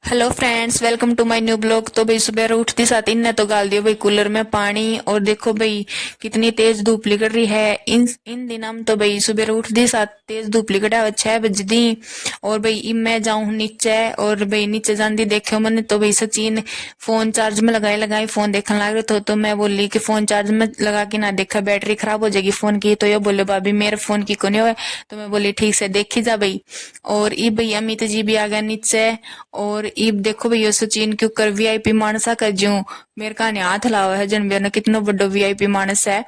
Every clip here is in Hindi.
Hello friends, welcome to my new blog. तो भाई सुबह उठती साथ इन ने तो डाल दिया भाई कूलर में पानी। और देखो भाई कितनी तेज धूप निकल रही है इन दिनों में। तो भाई सुबह उठती साथ तेज धूप निकल है 6 बज दी। और भाई इब मैं जाऊं नीचे, और भाई नीचे जाती देखे मैंने तो भाई सचिन फोन चार्ज में लगाए फोन देखने लग रहे तो मैं बोली कि फोन चार्ज में लगा के ना देखा बैटरी खराब हो जाएगी फोन की। तो ये बोले भाभी मेरे फोन की कोने हुआ। तो मैं बोली ठीक से देखी जा भाई। और इब भाई अमित जी भी आ गया नीचे। और इब देखो भैया सचिन क्यों कर वीआईपी मानसा कर जो मेरे का ने हाथ लावा है जनबे ने कितना बड़ा वीआईपी मानस है।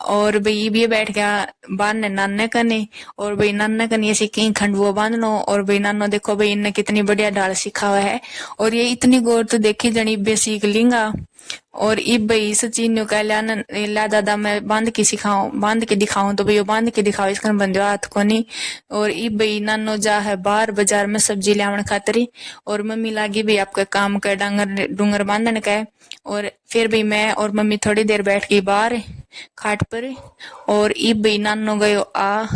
और भाई इब ये बैठ गया बाहर ने नाने कने। और भाई नाना कने ऐसी कहीं खंडुआ बांधनो। और भाई नानो देखो भाई इनने कितनी बढ़िया ढाल सिखा हुआ है। और ये इतनी गौर तो देखी जनी इब्बे सीख लेंगा। और इब भाई सचिन ने कह ला दादा मैं बांध के सिखाऊं बांध के दिखाऊं। तो भाई वो बांध के दिखाओ इसका बंदे हाथ को नहीं। और इब भाई नानो जा है बाहर बाजार में सब्जी लावन खातरी। और मम्मी लागी भाई आपका काम कर डांगर डूंगर बांधने का है। और फिर भाई मैं और मम्मी थोड़ी देर बैठ गई बाहर खाट पर। और इब भाई नानो गयो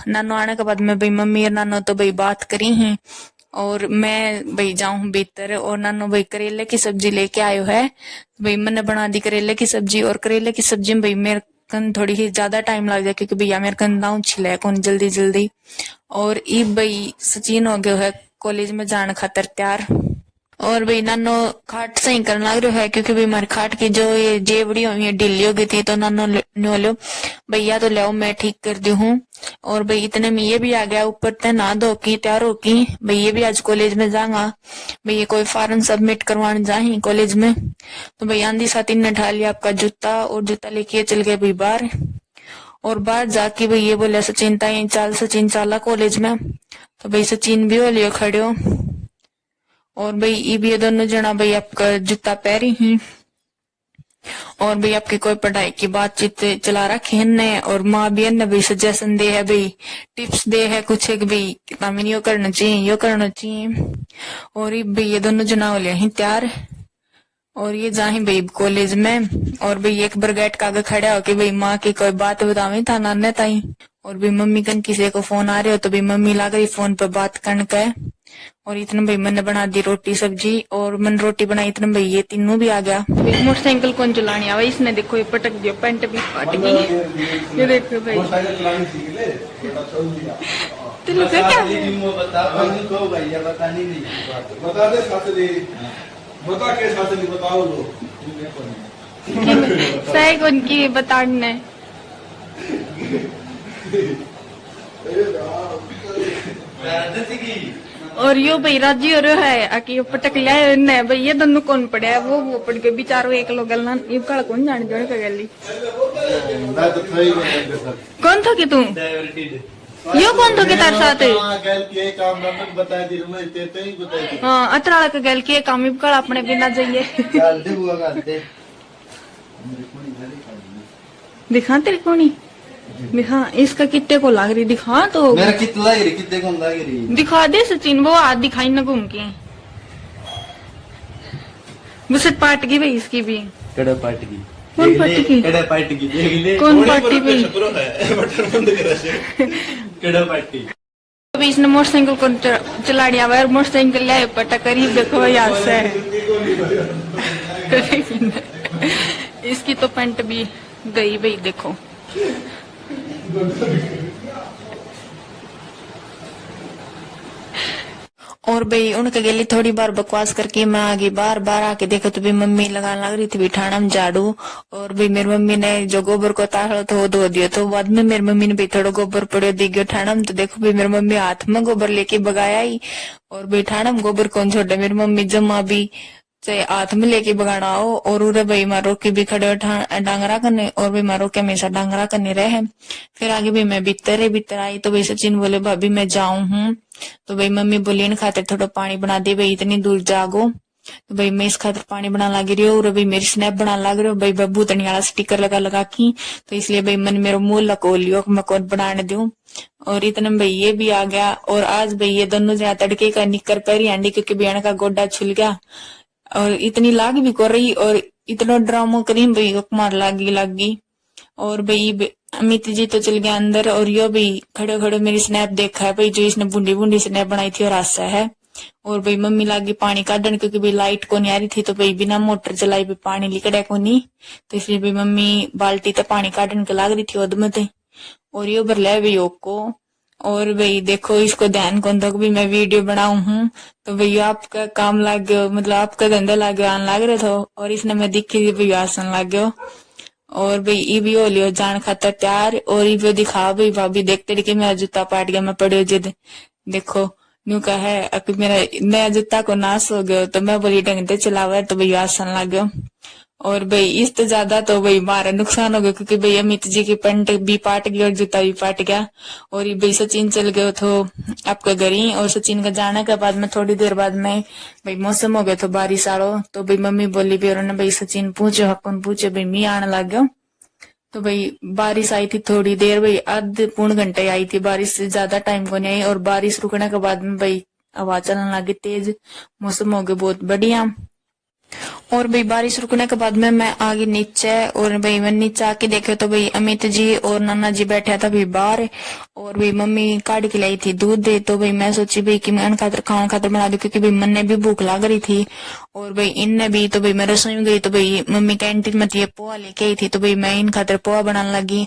नानो आने के बाद में भाई मम्मी और नानो तो भाई बात करी ही। और मैं भाई जाऊं भीतर। और नानो भाई करेले की सब्जी लेके आयो है। भाई मैंने बना दी करेले की सब्जी। और करेले की सब्जी में भाई मेरे कन थोड़ी ही ज्यादा टाइम लग जाए क्योंकि भैया मेरे कन दाऊ छिले कौन जल्दी जल्दी। और इब भाई सचिन हो गयो है कॉलेज में जाने खातर तैयार। और भाई नानो खाट सही करने लग रहा है क्योंकि भाई हमारी खाट की जो ये जेवड़ी हुई है ढीली हो गई थी। तो नानो लो भैया तो ले मैं ठीक कर दी हूँ। और भाई इतने में ये भी आ गया ऊपर ते नहा धो की तैयार हो की भाई ये भी आज कॉलेज में जाऊंगा। भाई ये कोई फॉर्म सबमिट करवाने जाही कॉलेज में। तो भाई आंधी साथ ने ढा लिया आपका जूता और जूता लेके चल गए भाई बाहर। और बाहर जाके भाई ये बोले सचिन ताई चाल सचिन चाला कॉलेज में। तो भाई सचिन भी हो लियो खड़े हो। और भाई ये दोनों जना भाई आपका जूता पहरी ही। और भाई आपकी कोई पढ़ाई की बातचीत चला रखी है ने। और माँ भी ने भाई सजेशन दे है भाई टिप्स दे है कुछ एक भाई कितना यो करना चाहिए यो करना चाहिए। और ये भाई ये दोनों जना हो लिया ही तैयार। और ये जाही भाई कॉलेज में। और भाई एक ब्रिगेड का आगे खड़ा हो कि भाई माँ की कोई बात बतावे था नाने ताई। और भाई मम्मी कन किसी को फोन आ रहे हो तो भाई मम्मी ला गई फोन पर बात करने का। और इतने भाई मैंने बना दी रोटी सब्जी। और मैंने रोटी बनाई इतने भाई ये तीनों भी आ गया। मोटरसाइकिल कौन चलानी आवा इसने देखो ये पटक दिया पैंट भी फट गई। ये देखो भाई तेरे को क्या बता के साथ नहीं बताओ लो सही कौन की बताने। और यो भाई राजी हो रहा है आके पटक लिया ने भाई ये दोनों कौन पड़े है वो पड़ के बेचारो एक लोग गलना ये काल कौन जान जोड़ के गली कौन था कि तू यो कौन तो के तार साथ हाँ अतराल का गैल के काम कल अपने बिना जाइए दिखा तेरे को नहीं दिखा इसका कितने को लाग रही दिखा तो मेरा कितना लाग रही कितने को लाग रही दिखा दे सचिन वो हाथ दिखाई न घूम के बुसट पाट गई भाई इसकी भी कड़ा पार्टी की कौन पार्टी की कड़ा पार्टी की देख ले कौन पार्टी भी बटन बंद करा से कड़ा पार्टी अभी इसने मोटरसाइकिल को चला दिया और मोटरसाइकिल ले पटा करीब देखो याद से इसकी तो पैंट भी गई भाई देखो। और भाई उनके गली थोड़ी बार बकवास करके मैं आगे बार बार आके देखा तो भी मम्मी लगाने लग रही थी बिठाना में झाड़ू। और भाई मेरी मम्मी ने जो गोबर को ताड़ा तो वो धो दिया। तो बाद में मेरी मम्मी ने भी थोड़ा गोबर पड़े दी गयो ठाणा में। तो देखो भाई मेरी मम्मी हाथ में गोबर लेके बगाया ही। और भाई ठाणा में गोबर कौन छोड़े मेरी मम्मी जमा भी चाहे हाथ में लेके बगाना हो। और उरे भाई मारो के भी खड़े डांगरा करने। और भाई मारो के हमेशा डांगरा करने रहे। फिर आगे भी मैं भीतर आई तो भाई सचिन बोले भाभी मैं जाऊं हूँ। तो भाई मम्मी बोली इन खातिर थोड़ा पानी बना दे भाई इतनी दूर जागो। तो भाई मैं इस खातिर पानी बना लग रही हूँ। और भाई मेरी स्नैप बना लग रही हो भाई भूतनी वाला स्टिकर लगा की। तो इसलिए भाई मैंने मेरा मुंह लको लियो मैं कौन बनाने दूं। और इतने में भाई ये भी आ गया। और आज भाई ये दोनों जना तड़के का निकर पहरी आंडी क्योंकि बहन का गोड्डा छुल गया। और इतनी लाग भी कर रही और इतना ड्रामा करी भाई मार लागी। और भाई अमित जी तो चल गया अंदर। और यो भी खड़े खड़े मेरी स्नैप देखा है भाई जो इसने बूंदी बूंदी स्नैप बनाई थी और हासा है। और भाई मम्मी लागी पानी काटन, क्योंकि भाई लाइट को नहीं आ रही थी, तो भाई बिना मोटर चलाई भी पानी लिकड़ा को नहीं, तो इसलिए भाई मम्मी बाल्टी तो पानी काटन के लाग रही थी उद में। और यो भर ले भाई को। और भाई देखो इसको ध्यान कौन तक भी मैं वीडियो बनाऊ हूँ, तो भाई आपका काम लाग गयो, मतलब आपका धंधा लाग गयो, आन लाग रहे थे, और इसने मैं दिखी थी भाई आसन लाग गयो। और भाई ई भी हो लियो जान खातर तैयार, और ई भी दिखा भाई भाभी देखते रही कि मेरा जूता पाट गया, मैं पड़ियो जिद देखो न्यू का है अभी मेरा नया जूता को नाश हो गयो, तो मैं बोली ढंग से चलावा, तो भाई आसन लग गयो। और भाई इस तो ज्यादा तो भाई हमारा नुकसान हो गया, क्योंकि भाई अमित जी की पैंट भी पाट गई और जूता भी पाट गया। और ये भाई सचिन चल गए तो आपके घर ही, और सचिन का जाने के बाद में थोड़ी देर बाद में भाई मौसम हो गया तो बारिश आलो, तो भाई मम्मी बोली भी, और भाई सचिन पूछो अपन पूछे भाई मी आने लग गयो। तो भाई बारिश आई थी थोड़ी देर, भाई आध पौन घंटे आई थी बारिश, से ज्यादा टाइम को नहीं आई। और बारिश रुकने के बाद में भाई हवा चलने लगी तेज, मौसम हो गया बहुत बढ़िया। और भाई बारिश रुकने के बाद में मैं आ गई नीचे, और भाई मैं नीचे आके देखे तो भाई अमित जी और नाना जी बैठा था भाई बाहर, और भाई मम्मी काट के लाई थी दूध दे, तो भाई मैं सोची भाई कि मैं खातर खाना खातर बना दूं, क्योंकि भाई मन ने भी भूख लग रही थी। और भाई इनने भी, तो भाई मैं रसोई में गई तो भाई मम्मी कैंटीन में थी पोहा लेके आई थी, तो भाई मैं इन खातर पोहा बनाने लगी।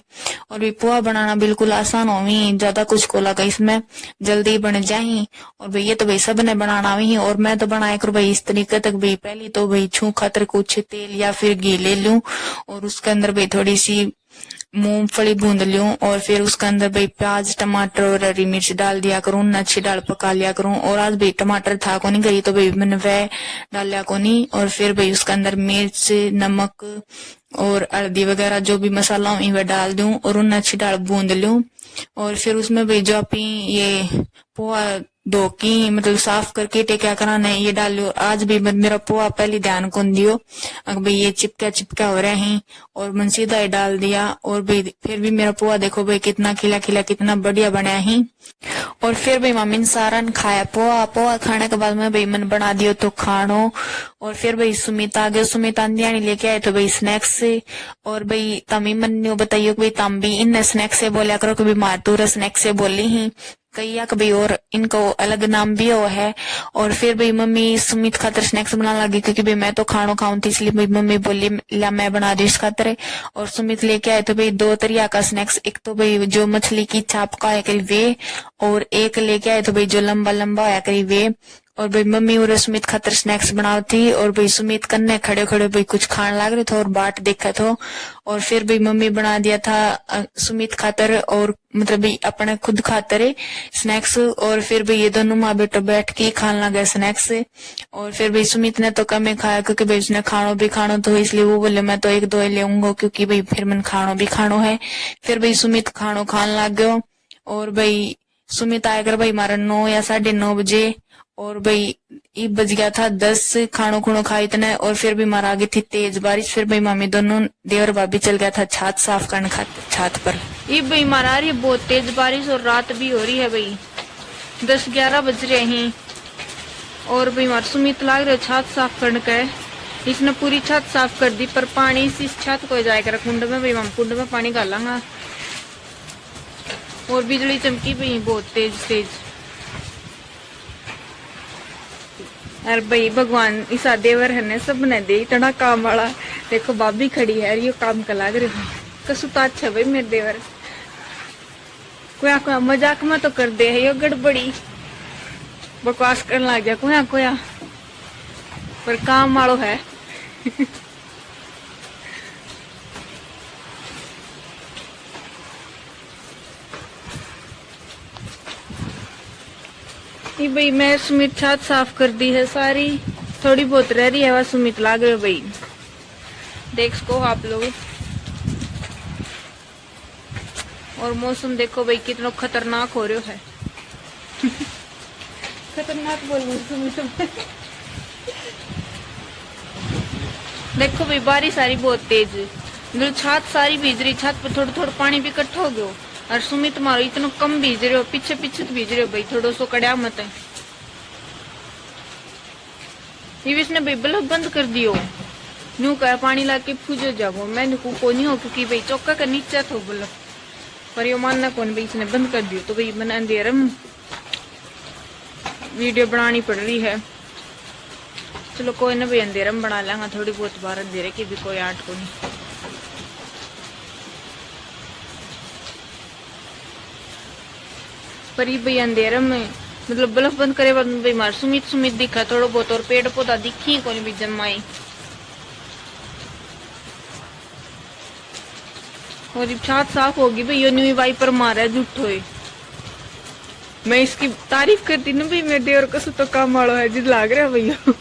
और भाई पोहा बनाना बिल्कुल आसान होवी, ज्यादा कुछ को लगा इसमें, जल्दी बन जाही। और भाई ये तो भाई सब ने बनाना ही, और मैं तो बनाया करूँ भाई इस तरीके तक, भाई पहले तो भाई छू खातर कुछ तेल या फिर घी ले लूं, और उसके अंदर भाई थोड़ी सी मूंगफली भूंद लूं, और फिर उसके अंदर भाई प्याज टमाटर और हरी मिर्च डाल दिया करूं, अच्छी डाल पका लिया करूं। और आज भाई टमाटर था को नहीं गई, तो भाई मैंने वह डाल लिया को नहीं। और फिर भाई उसके अंदर मिर्च नमक और हल्दी वगैरह जो भी मसाला हो वह डाल दूं, और उन अच्छी डाल बूंद लूं। और फिर उसमें भाई जो अपनी ये पोहा धो की मतलब साफ करके क्या कराना है ये डाल लो। आज भी मेरा पोहा पहले ध्यान कौन दियो, अगर भाई ये चिपका चिपका हो रहे हैं, और मन सीधा ही डाल दिया। और भाई फिर भी मेरा पोहा देखो भाई कितना खिला खिला कितना बढ़िया बनाया है। और फिर भाई मम्मी ने सारा ने खाया पोहा। पोहा खाने के बाद में भाई मन बना दियो तो खानो। और फिर भाई सुमित आ गए, सुमित अंधियानी लेके आए तो भाई स्नैक्स से। और भाई तमी मन बताइयो भाई तम भी इन स्नैक्स से बोलिया करो, कभी मारतूर स्नैक्स से बोली ही कई कभी, और इनको अलग नाम भी हो है। और फिर भाई मम्मी सुमित खातर स्नैक्स बनाने लगी, क्योंकि भाई मैं तो खानो खाऊं थी, इसलिए भाई मम्मी बोली ला मैं बना दी इस खातर। और सुमित लेके आए तो भाई दो तरिया का स्नैक्स, एक तो भाई जो मछली की छाप का है करी वे, और एक लेके आए तो भाई जो लंबा लंबा है करी वे। और भाई मम्मी और सुमित खातर स्नैक्स बनाओ थी, और भाई सुमित कन्ने खड़े खड़े भाई कुछ खान लग रहे थे और बाट देखा था। और फिर भाई मम्मी बना दिया था सुमित खातर, और मतलब भाई अपने खुद खातर स्नैक्स। और फिर भाई ये दोनों माँ बेटा बैठ के खाने लगे स्नैक्स। और फिर भाई सुमित ने तो कम ही खाया, क्योंकि भाई उसने खानो भी खानो, तो इसलिए वो बोले मैं तो एक दो ले आऊंगा, क्योंकि भाई फिर मन खानो भी खानो है। फिर भाई सुमित खानो खान लग गयो। और भाई सुमित आया कर भाई हमारा 9 या 9:30 बजे। और भाई ये बज गया था 10, खानो खुनो खा इतने। और फिर भी मारा आगे थी तेज बारिश। फिर भाई मामी दोनों देवर भाभी चल गया था छत साफ करने खातिर छत पर। ये भाई मारा रही बहुत तेज बारिश, और रात भी हो रही है भाई 10-11 बज रहे हैं। और भाई हमारे सुमित लाग रहे छत साफ करने का, इसने पूरी छत साफ कर दी, पर पानी इस छत को जाएगा कुंड में, भाई हम कुंड में पानी डालांगा। और बिजली चमकी भाई बहुत तेज तेज। अरे भाई भगवान ईसा देवर है ने सब ने दे इतना काम वाला। देखो भाभी खड़ी है, ये काम का लाग रहे कसुता अच्छा भाई मेरे देवर। कोया मजाक में तो कर दे है यो गड़बड़ी, बकवास करने लग गया कोया कोया, पर काम वालो है। ये भाई मैं सुमित छत साफ कर दी है सारी, थोड़ी बहुत रह रही है वह सुमित लाग रहे भाई देख सको आप लोग। और मौसम देखो भाई कितना खतरनाक हो रहा है। खतरनाक बोल रही सुमित। देखो भाई बारिश आ रही बहुत तेज, मेरी छत सारी भीज रही, छत पे थोड़ा थोड़ा पानी भी इकट्ठा हो गयो। और सुमित मारो इतना कम भीज रहे हो, पीछे पीछे तो भीज रहे हो भाई, थोड़ा सो कड़ा मत है। ये इसने भाई बल्ब बंद कर दियो, न्यू कर पानी ला के फूजो जागो। मैं को नहीं हो, क्योंकि भाई चौका का नीचे था बल्ब, पर यो मानना कौन भाई इसने बंद कर दियो, तो भाई मैंने अंधेरा वीडियो बनानी पड़ रही है। चलो कोई ना भाई, अंधेरा में बना लेंगे थोड़ी बहुत बार, अंधेरे की भी कोई आट को नहीं। पर ये भाई अंधेरा में मतलब बल्ब बंद करे बाद भाई मार सुमित सुमित दिखा थोड़ा बहुत, और पेड़ पौधा दिखी कोई भी जमाई। और जब छात साफ होगी भाई, ये न्यू वाइपर मारा है झूठो है। मैं इसकी तारीफ करती ना भाई, मेरे देवर को तो काम वालों है जिद लाग रहा है भैया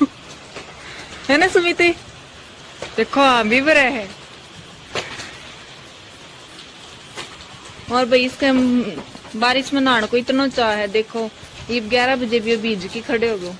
है ना सुमित? देखो हाँ भी बड़ा है। और भाई इसके बारिश में नहाने को इतना चाह है, देखो ये 11 बजे भी भीज के खड़े हो गए।